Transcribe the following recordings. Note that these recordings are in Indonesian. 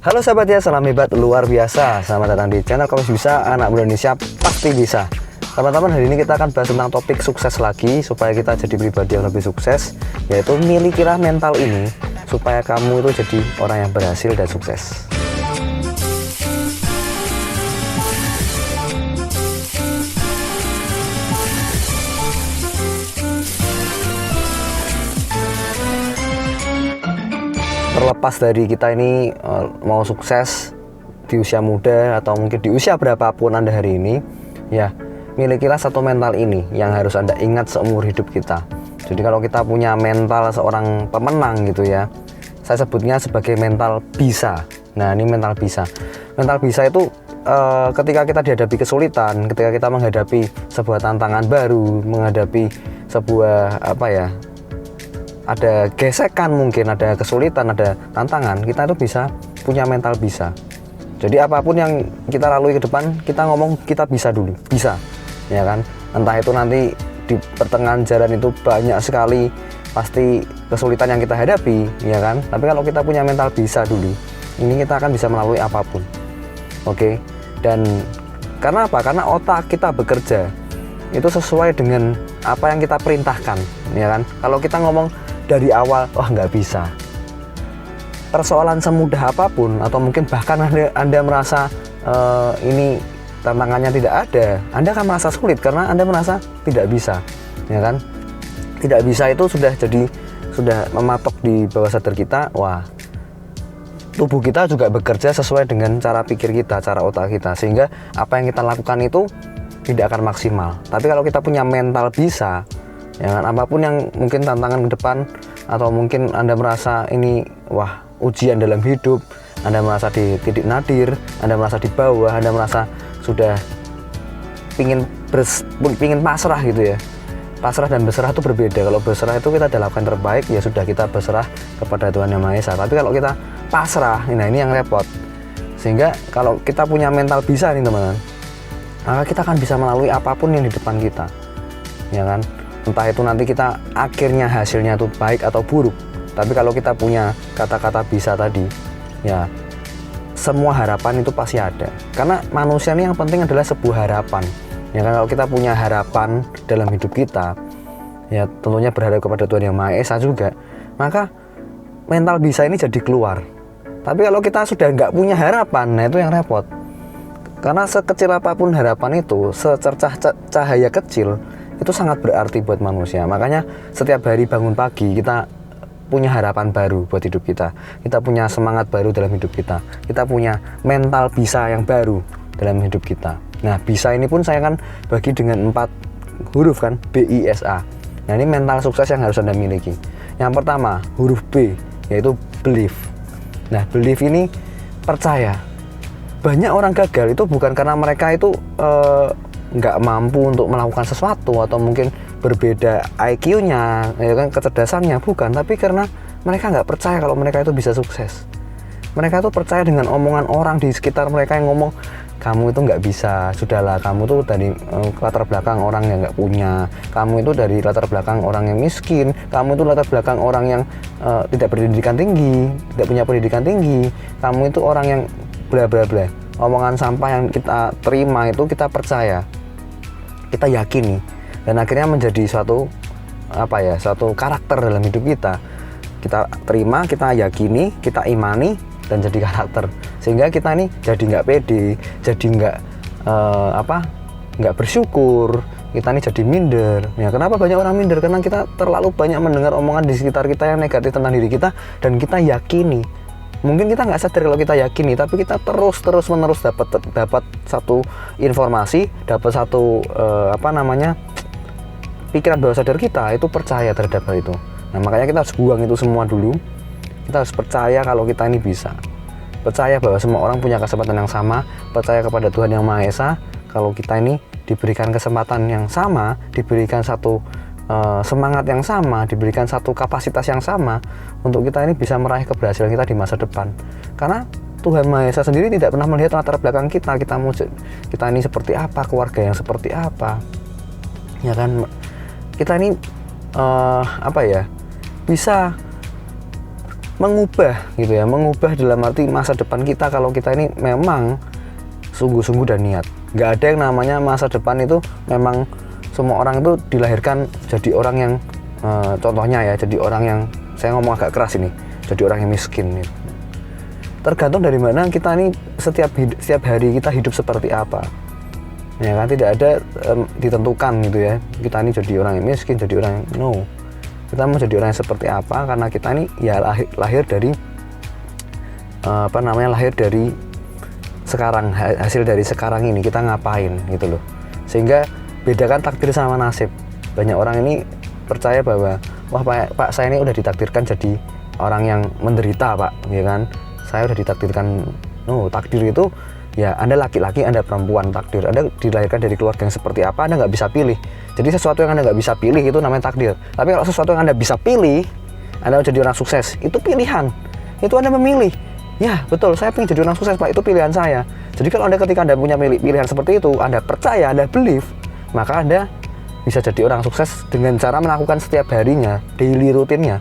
Halo sahabat ya, salam hebat luar biasa. Selamat datang di channel Kamus Bisa, anak muda Indonesia pasti bisa. Teman-teman, hari ini kita akan bahas tentang topik sukses lagi, supaya kita jadi pribadi yang lebih sukses, yaitu milikilah mental ini supaya kamu itu jadi orang yang berhasil dan sukses. Terlepas dari kita ini mau sukses di usia muda atau mungkin di usia berapapun Anda hari ini, ya milikilah satu mental ini yang harus Anda ingat seumur hidup kita. Jadi kalau kita punya mental seorang pemenang gitu ya, saya sebutnya sebagai mental bisa. Nah, ini mental bisa. Mental bisa itu ketika kita dihadapi kesulitan, ketika kita menghadapi sebuah tantangan baru, menghadapi sebuah ada gesekan, mungkin ada kesulitan, ada tantangan, kita itu bisa punya mental bisa. Jadi apapun yang kita lalui ke depan, kita ngomong kita bisa dulu, bisa, ya kan? Entah itu nanti di pertengahan jalan itu banyak sekali pasti kesulitan yang kita hadapi, ya kan? Tapi kalau kita punya mental bisa dulu, ini kita akan bisa melalui apapun. Oke? Dan karena apa? Karena otak kita bekerja itu sesuai dengan apa yang kita perintahkan, ya kan? Kalau kita ngomong dari awal, wah nggak bisa, persoalan semudah apapun, atau mungkin bahkan Anda merasa ini tantangannya tidak ada, Anda akan merasa sulit karena Anda merasa tidak bisa, ya kan? Tidak bisa itu sudah mematok di bawah sadar kita. Wah, tubuh kita juga bekerja sesuai dengan cara pikir kita, cara otak kita, sehingga apa yang kita lakukan itu tidak akan maksimal. Tapi kalau kita punya mental bisa, ya kan, apapun yang mungkin tantangan ke depan, atau mungkin Anda merasa ini wah ujian dalam hidup, Anda merasa di titik nadir, Anda merasa di bawah, Anda merasa sudah pingin pasrah gitu ya. Pasrah dan berserah itu berbeda. Kalau berserah itu kita lakukan terbaik, ya sudah, kita berserah kepada Tuhan Yang Maha Esa. Tapi kalau kita pasrah, nah ini yang repot. Sehingga kalau kita punya mental bisa nih teman-teman, maka kita akan bisa melalui apapun yang di depan kita, ya kan? Entah itu nanti kita akhirnya hasilnya itu baik atau buruk, tapi kalau kita punya kata-kata bisa tadi, ya semua harapan itu pasti ada. Karena manusia ini yang penting adalah sebuah harapan, ya kan? Kalau kita punya harapan dalam hidup kita, ya tentunya berharap kepada Tuhan Yang Maha Esa juga, maka mental bisa ini jadi keluar. Tapi kalau kita sudah nggak punya harapan, nah itu yang repot. Karena sekecil apapun harapan itu, secercah cahaya kecil, itu sangat berarti buat manusia. Makanya setiap hari bangun pagi, kita punya harapan baru buat hidup kita. Kita punya semangat baru dalam hidup kita. Kita punya mental bisa yang baru dalam hidup kita. Nah, bisa ini pun saya kan bagi dengan 4 huruf kan, BISA. Nah, ini mental sukses yang harus Anda miliki. Yang pertama, huruf B, yaitu belief. Nah, belief ini percaya. Banyak orang gagal itu bukan karena mereka itu nggak mampu untuk melakukan sesuatu, atau mungkin berbeda IQ-nya, ya kan, kecerdasannya, bukan, tapi karena mereka nggak percaya kalau mereka itu bisa sukses. Mereka tuh percaya dengan omongan orang di sekitar mereka yang ngomong, kamu itu nggak bisa, sudahlah, kamu tuh dari latar belakang orang yang nggak punya, kamu itu dari latar belakang orang yang miskin, kamu itu latar belakang orang yang tidak berpendidikan tinggi, tidak punya pendidikan tinggi, kamu itu orang yang bla bla bla. Omongan sampah yang kita terima itu kita percaya, kita yakini, dan akhirnya menjadi suatu karakter dalam hidup kita. Kita terima, kita yakini, kita imani, dan jadi karakter. Sehingga kita ini jadi nggak pede, jadi nggak bersyukur, kita ini jadi minder. Ya, kenapa banyak orang minder? Karena kita terlalu banyak mendengar omongan di sekitar kita yang negatif tentang diri kita, dan kita yakini. Mungkin kita nggak sadar kalau kita yakini, tapi kita terus menerus dapat satu informasi, dapat satu pikiran bawah sadar kita itu percaya terhadap hal itu. Nah, makanya kita harus buang itu semua dulu. Kita harus percaya kalau kita ini bisa. Percaya bahwa semua orang punya kesempatan yang sama, percaya kepada Tuhan Yang Maha Esa kalau kita ini diberikan kesempatan yang sama, diberikan satu semangat yang sama, diberikan satu kapasitas yang sama untuk kita ini bisa meraih keberhasilan kita di masa depan. Karena Tuhan Maha Esa sendiri tidak pernah melihat latar belakang kita ini seperti apa, keluarga yang seperti apa, ya kan? Kita ini bisa mengubah gitu ya, mengubah dalam arti masa depan kita kalau kita ini memang sungguh-sungguh dan niat. Nggak ada yang namanya masa depan itu memang semua orang itu dilahirkan jadi orang yang contohnya ya, jadi orang yang, saya ngomong agak keras ini, jadi orang yang miskin gitu. Tergantung dari mana kita ini setiap hari kita hidup seperti apa, ya kan, tidak ada ditentukan gitu ya, kita ini jadi orang yang miskin, jadi orang yang kita mau jadi orang yang seperti apa, karena kita ini ya lahir dari lahir dari sekarang, hasil dari sekarang ini kita ngapain gitu loh. Sehingga bedakan takdir sama nasib. Banyak orang ini percaya bahwa wah Pak, saya ini udah ditakdirkan jadi orang yang menderita Pak, ya kan, saya udah ditakdirkan. Takdir itu ya Anda laki-laki, Anda perempuan, takdir Anda dilahirkan dari keluarga yang seperti apa Anda nggak bisa pilih. Jadi sesuatu yang Anda nggak bisa pilih itu namanya takdir. Tapi kalau sesuatu yang Anda bisa pilih, Anda jadi orang sukses, itu pilihan, itu Anda memilih. Ya betul, saya pengen jadi orang sukses Pak, itu pilihan saya. Jadi kalau ketika Anda punya pilihan seperti itu, Anda percaya, Anda believe, maka Anda bisa jadi orang sukses dengan cara melakukan setiap harinya, daily rutinnya,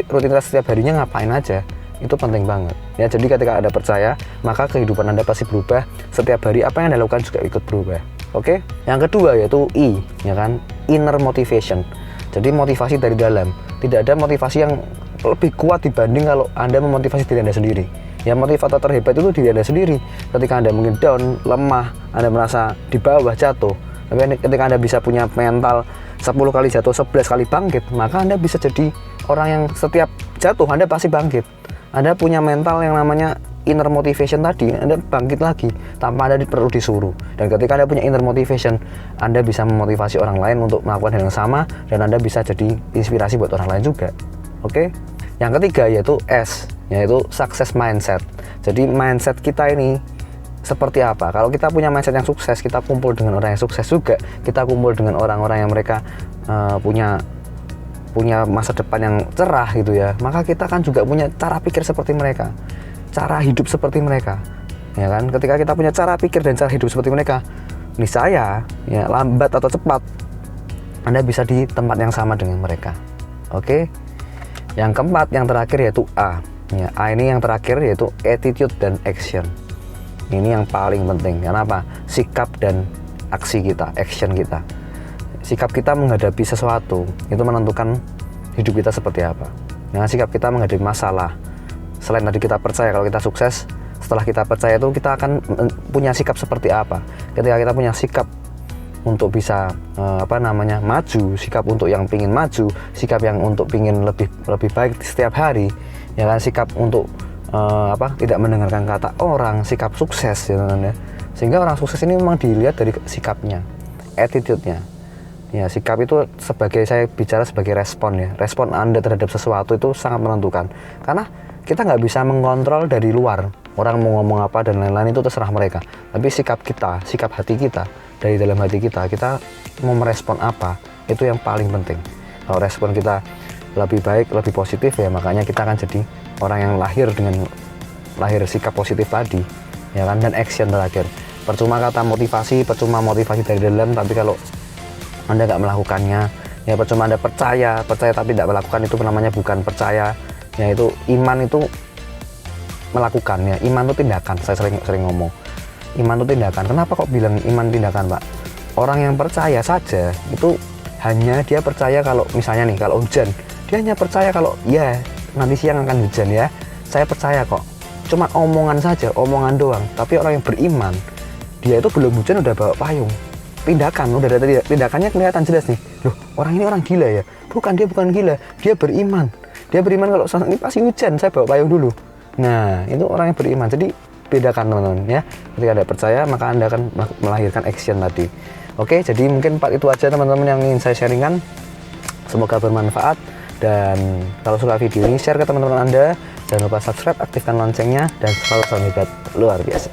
rutinitas setiap harinya ngapain aja. Itu penting banget ya. Jadi ketika Anda percaya, maka kehidupan Anda pasti berubah. Setiap hari apa yang Anda lakukan juga ikut berubah. Oke? Yang kedua yaitu I, ya kan, inner motivation. Jadi motivasi dari dalam. Tidak ada motivasi yang lebih kuat dibanding kalau Anda memotivasi diri Anda sendiri. Ya, motivator terhebat itu diri Anda sendiri. Ketika Anda mungkin down, lemah, Anda merasa di bawah, jatuh, tapi ketika Anda bisa punya mental 10 kali jatuh, 11 kali bangkit, maka Anda bisa jadi orang yang setiap jatuh Anda pasti bangkit. Anda punya mental yang namanya inner motivation tadi, Anda bangkit lagi tanpa Anda perlu disuruh. Dan ketika Anda punya inner motivation, Anda bisa memotivasi orang lain untuk melakukan hal yang sama, dan Anda bisa jadi inspirasi buat orang lain juga. Oke? Yang ketiga yaitu S, yaitu success mindset. Jadi mindset kita ini seperti apa? Kalau kita punya mindset yang sukses, kita kumpul dengan orang yang sukses juga, kita kumpul dengan orang-orang yang mereka punya masa depan yang cerah gitu ya, maka kita kan juga punya cara pikir seperti mereka, cara hidup seperti mereka, ya kan. Ketika kita punya cara pikir dan cara hidup seperti mereka, niscaya ya lambat atau cepat Anda bisa di tempat yang sama dengan mereka. Oke? Yang keempat, yang terakhir yaitu A. Ya, A ini yang terakhir yaitu attitude dan action. Ini yang paling penting. Kenapa? Sikap dan aksi kita, action kita. Sikap kita menghadapi sesuatu itu menentukan hidup kita seperti apa. Dengan sikap kita menghadapi masalah, selain tadi kita percaya kalau kita sukses, setelah kita percaya itu kita akan punya sikap seperti apa. Ketika kita punya sikap untuk bisa maju, sikap untuk yang pingin maju, sikap yang untuk pingin lebih baik setiap hari, ya kan, sikap untuk tidak mendengarkan kata orang, sikap sukses, ya kan ya. Sehingga orang sukses ini memang dilihat dari sikapnya, attitude-nya. Ya, sikap itu saya bicara sebagai respon ya. Respon Anda terhadap sesuatu itu sangat menentukan. Karena kita nggak bisa mengontrol dari luar. Orang mau ngomong apa dan lain-lain itu terserah mereka. Tapi sikap kita, sikap hati kita, dari dalam hati kita mau merespon apa, itu yang paling penting. Kalau respon kita lebih baik, lebih positif, ya makanya kita akan jadi orang yang lahir sikap positif tadi, ya kan. Dan action terakhir, percuma kata motivasi, percuma motivasi dari dalam, tapi kalau Anda nggak melakukannya, ya percuma Anda percaya tapi tidak melakukan, itu namanya bukan percaya. Ya, itu iman itu melakukan, ya. Iman itu tindakan. Saya sering ngomong, iman itu tindakan. Kenapa kok bilang iman tindakan, Pak? Orang yang percaya saja itu hanya dia percaya kalau misalnya nih, kalau hujan, dia hanya percaya kalau ya nanti siang akan hujan ya. Saya percaya kok. Cuma omongan saja, omongan doang. Tapi orang yang beriman, dia itu belum hujan udah bawa payung. Tindakan, udah ada tindakannya kelihatan jelas nih. Loh, orang ini orang gila ya? Bukan, dia bukan gila. Dia beriman. Dia beriman kalau ini pasti hujan, saya bawa payung dulu. Nah, itu orang yang beriman. Jadi bedakan teman-teman ya. Ketika Anda percaya, maka Anda akan melahirkan action tadi. Oke, jadi mungkin 4 itu aja teman-teman yang ingin saya sharingkan. Semoga bermanfaat. Dan kalau suka video ini, share ke teman-teman Anda. Jangan lupa subscribe, aktifkan loncengnya, dan selalu hebat luar biasa.